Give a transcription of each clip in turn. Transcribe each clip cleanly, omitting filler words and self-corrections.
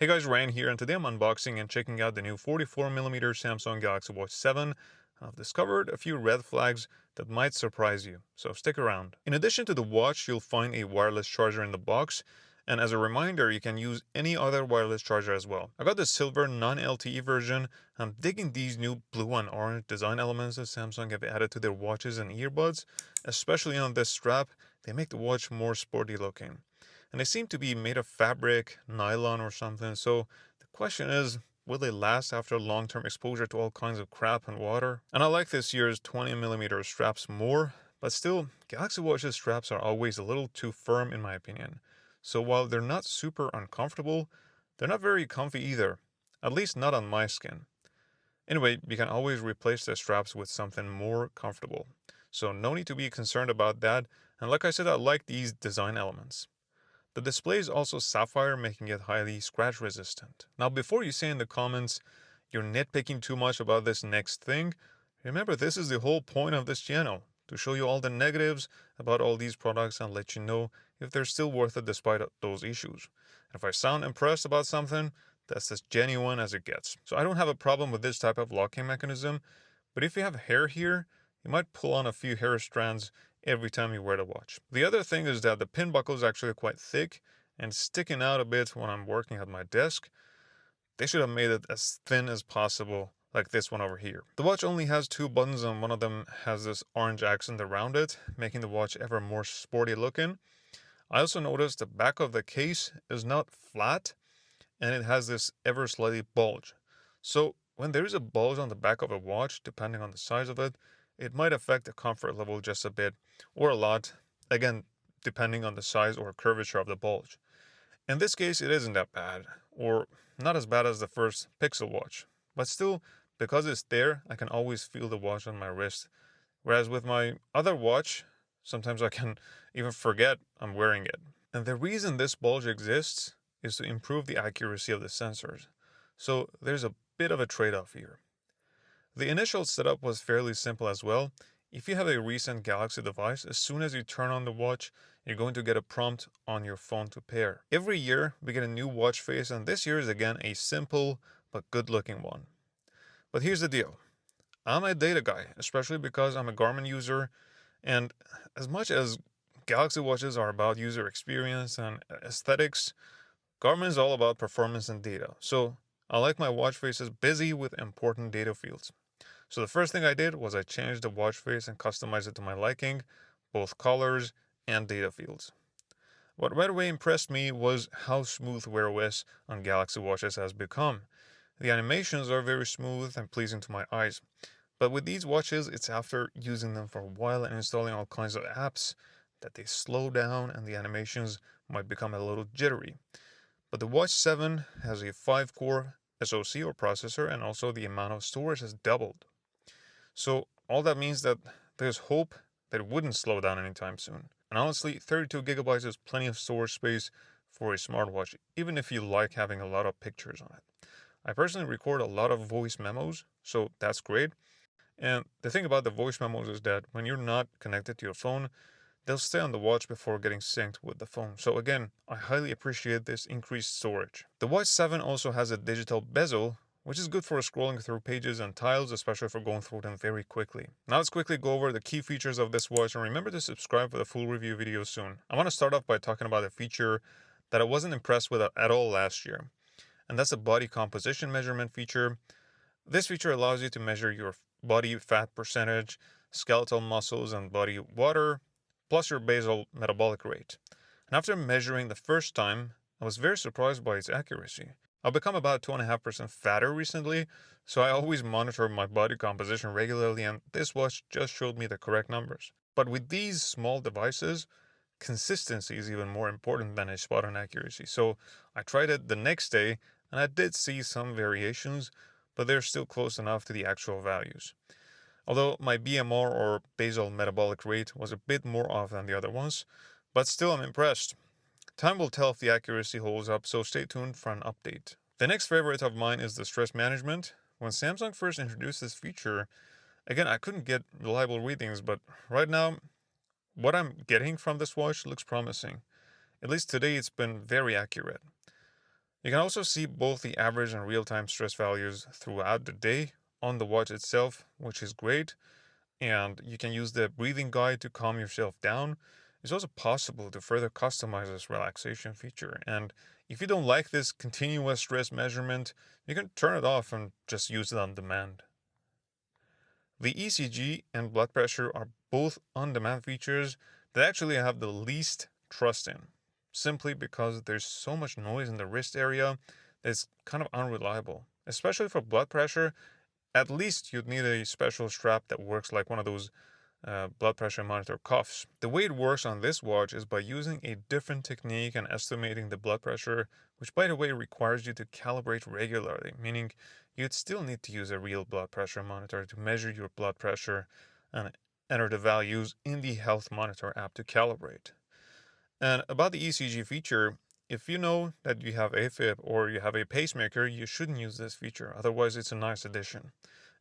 Hey guys, Ryan here, and today I'm unboxing and checking out the new 44mm Samsung Galaxy Watch 7. I've discovered a few red flags that might surprise you, so stick around. In addition to the watch, you'll find a wireless charger in the box, and as a reminder, you can use any other wireless charger as well. I got the silver non-LTE version. I'm digging these new blue and orange design elements that Samsung have added to their watches and earbuds, especially on this strap. They make the watch more sporty looking, and they seem to be made of fabric, nylon, or something. So the question is, will they last after long-term exposure to all kinds of crap and water? And I like this year's 20mm straps more, but still, Galaxy Watch's straps are always a little too firm in my opinion. So while they're not super uncomfortable, they're not very comfy either, at least not on my skin. Anyway, you can always replace the straps with something more comfortable. So no need to be concerned about that. And like I said, I like these design elements. The display is also sapphire, making it highly scratch resistant. Now, before you say in the comments you're nitpicking too much about this next thing, remember this is the whole point of this channel, to show you all the negatives about all these products and let you know if they're still worth it despite those issues. And if I sound impressed about something, that's as genuine as it gets. So I don't have a problem with this type of locking mechanism, but if you have hair here, you might pull on a few hair strands every time you wear the watch. The other thing is that the pin buckle is actually quite thick and sticking out a bit when I'm working at my desk. They should have made it as thin as possible, like this one over here. The watch only has two buttons and one of them has this orange accent around it, making the watch ever more sporty looking. I also noticed the back of the case is not flat and it has this ever slightly bulge. So when there is a bulge on the back of a watch, depending on the size of it, it might affect the comfort level just a bit or a lot, again, depending on the size or curvature of the bulge. In this case, it isn't that bad, or not as bad as the first Pixel watch, but still, because it's there, I can always feel the watch on my wrist. Whereas with my other watch, sometimes I can even forget I'm wearing it. And the reason this bulge exists is to improve the accuracy of the sensors. So there's a bit of a trade-off here. The initial setup was fairly simple as well. If you have a recent Galaxy device, as soon as you turn on the watch, you're going to get a prompt on your phone to pair. Every year, we get a new watch face, and this year is again a simple but good-looking one. But here's the deal. I'm a data guy, especially because I'm a Garmin user, and as much as Galaxy watches are about user experience and aesthetics, Garmin is all about performance and data. So I like my watch faces busy with important data fields. So the first thing I did was I changed the watch face and customized it to my liking, both colors and data fields. What right away impressed me was how smooth Wear OS on Galaxy watches has become. The animations are very smooth and pleasing to my eyes. But with these watches, it's after using them for a while and installing all kinds of apps that they slow down and the animations might become a little jittery. But the Watch 7 has a 5-core SoC or processor, and also the amount of storage has doubled. So all that means that there's hope that it wouldn't slow down anytime soon. And honestly, 32 gigabytes is plenty of storage space for a smartwatch, even if you like having a lot of pictures on it. I personally record a lot of voice memos, so that's great. And the thing about the voice memos is that when you're not connected to your phone, they'll stay on the watch before getting synced with the phone. So again, I highly appreciate this increased storage. The Watch 7 also has a digital bezel, which is good for scrolling through pages and tiles, especially for going through them very quickly. Now let's quickly go over the key features of this watch, and remember to subscribe for the full review video soon. I want to start off by talking about a feature that I wasn't impressed with at all last year, and that's a body composition measurement feature. This feature allows you to measure your body fat percentage, skeletal muscles, and body water, plus your basal metabolic rate. And after measuring the first time, I was very surprised by its accuracy. I've become about 2.5% fatter recently, so I always monitor my body composition regularly, and this watch just showed me the correct numbers. But with these small devices, consistency is even more important than a spot on accuracy. So I tried it the next day, and I did see some variations, but they're still close enough to the actual values. Although my BMR or basal metabolic rate was a bit more off than the other ones, but still I'm impressed. Time will tell if the accuracy holds up, so stay tuned for an update. The next favorite of mine is the stress management. When Samsung first introduced this feature, again, I couldn't get reliable readings, but right now, what I'm getting from this watch looks promising. At least today it's been very accurate. You can also see both the average and real-time stress values throughout the day on the watch itself, which is great. And you can use the breathing guide to calm yourself down. It's also possible to further customize this relaxation feature. And if you don't like this continuous stress measurement, you can turn it off and just use it on demand. The ECG and blood pressure are both on-demand features that actually I have the least trust in, simply because there's so much noise in the wrist area that it's kind of unreliable. Especially for blood pressure, at least you'd need a special strap that works like one of those blood pressure monitor cuffs. The way it works on this watch is by using a different technique and estimating the blood pressure, which by the way requires you to calibrate regularly, meaning you'd still need to use a real blood pressure monitor to measure your blood pressure and enter the values in the health monitor app to calibrate. And about the ECG feature, if you know that you have AFib or you have a pacemaker, you shouldn't use this feature. Otherwise, it's a nice addition.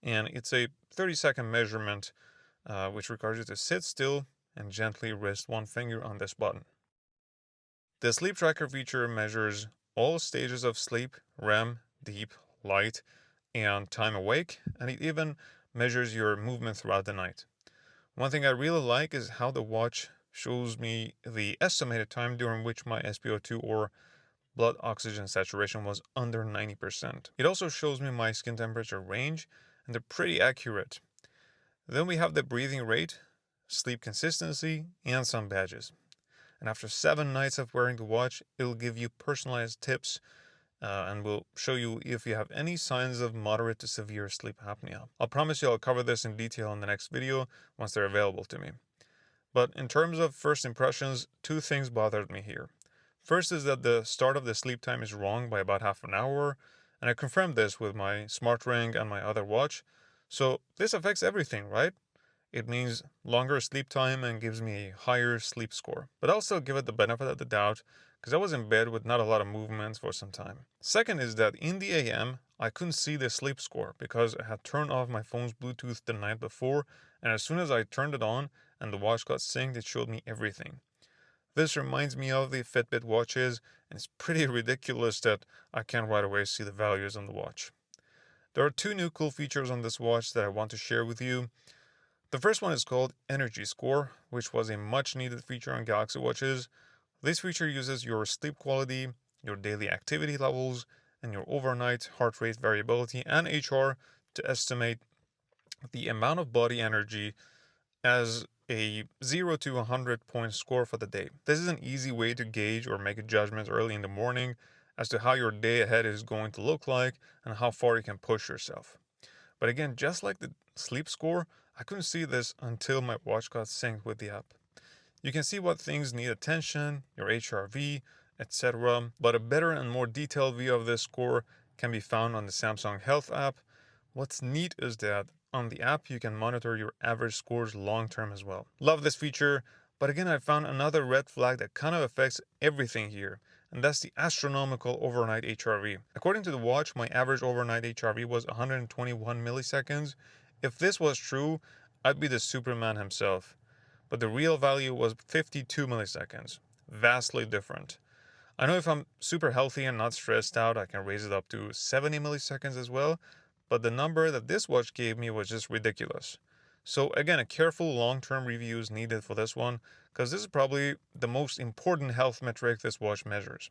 And it's a 30-second measurement, which requires you to sit still and gently rest one finger on this button. The sleep tracker feature measures all stages of sleep: REM, deep, light, and time awake, and it even measures your movement throughout the night. One thing I really like is how the watch shows me the estimated time during which my SpO2 or blood oxygen saturation was under 90%. It also shows me my skin temperature range, and they're pretty accurate. Then we have the breathing rate, sleep consistency, and some badges. And after 7 nights of wearing the watch, it'll give you personalized tips and will show you if you have any signs of moderate to severe sleep apnea. I'll promise you I'll cover this in detail in the next video once they're available to me. But in terms of first impressions, 2 things bothered me here. First is that the start of the sleep time is wrong by about half an hour, and I confirmed this with my smart ring and my other watch. So this affects everything, right? It means longer sleep time and gives me a higher sleep score. But I'll still give it the benefit of the doubt because I was in bed with not a lot of movements for some time. Second is that in the AM, I couldn't see the sleep score because I had turned off my phone's Bluetooth the night before, and as soon as I turned it on and the watch got synced, it showed me everything. This reminds me of the Fitbit watches, and it's pretty ridiculous that I can't right away see the values on the watch. There are 2 new cool features on this watch that I want to share with you. The first one is called Energy Score, which was a much needed feature on Galaxy Watches. This feature uses your sleep quality, your daily activity levels, and your overnight heart rate variability and HR to estimate the amount of body energy as a 0 to 100 point score for the day. This is an easy way to gauge or make a judgment early in the morning as to how your day ahead is going to look like and how far you can push yourself. But again, just like the sleep score, I couldn't see this until my watch got synced with the app. You can see what things need attention, your HRV, etc. But a better and more detailed view of this score can be found on the Samsung Health app. What's neat is that on the app you can monitor your average scores long term as well. Love this feature, but again I found another red flag that kind of affects everything here, and that's the astronomical overnight HRV. According to the watch, my average overnight HRV was 121 milliseconds. If this was true, I'd be the Superman himself. But the real value was 52 milliseconds. Vastly different. I know if I'm super healthy and not stressed out, I can raise it up to 70 milliseconds as well, but the number that this watch gave me was just ridiculous. So again, a careful long-term review is needed for this one, because this is probably the most important health metric this watch measures.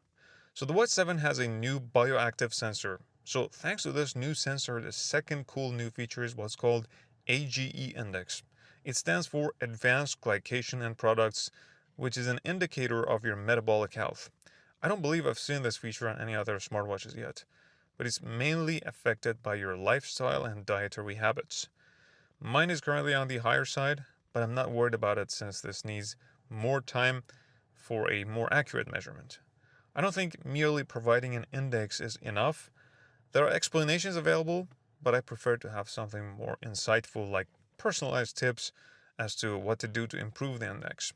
So the Watch 7 has a new bioactive sensor. So thanks to this new sensor, the second cool new feature is what's called AGE index. It stands for Advanced Glycation End Products, which is an indicator of your metabolic health. I don't believe I've seen this feature on any other smartwatches yet, but it's mainly affected by your lifestyle and dietary habits. Mine is currently on the higher side, but I'm not worried about it since this needs more time for a more accurate measurement. I don't think merely providing an index is enough. There are explanations available, but I prefer to have something more insightful like personalized tips as to what to do to improve the index.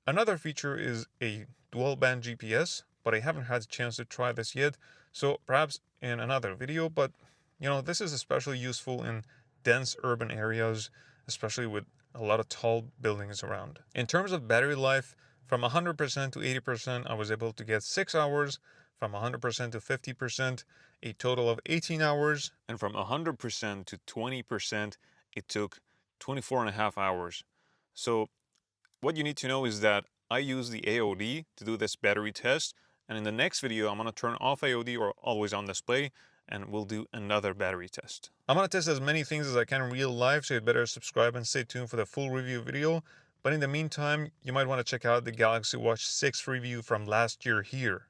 Another feature is a dual band GPS, but I haven't had a chance to try this yet, so perhaps in another video. But this is especially useful in dense urban areas, especially with a lot of tall buildings around. In terms of battery life, from 100% to 80%, I was able to get 6 hours, from 100% to 50%, a total of 18 hours. And from 100% to 20%, it took 24 and a half hours. So what you need to know is that I use the AOD to do this battery test. And in the next video, I'm going to turn off AOD or always on display, and we'll do another battery test. I'm going to test as many things as I can in real life, so you'd better subscribe and stay tuned for the full review video. But in the meantime, you might want to check out the Galaxy Watch 6 review from last year here.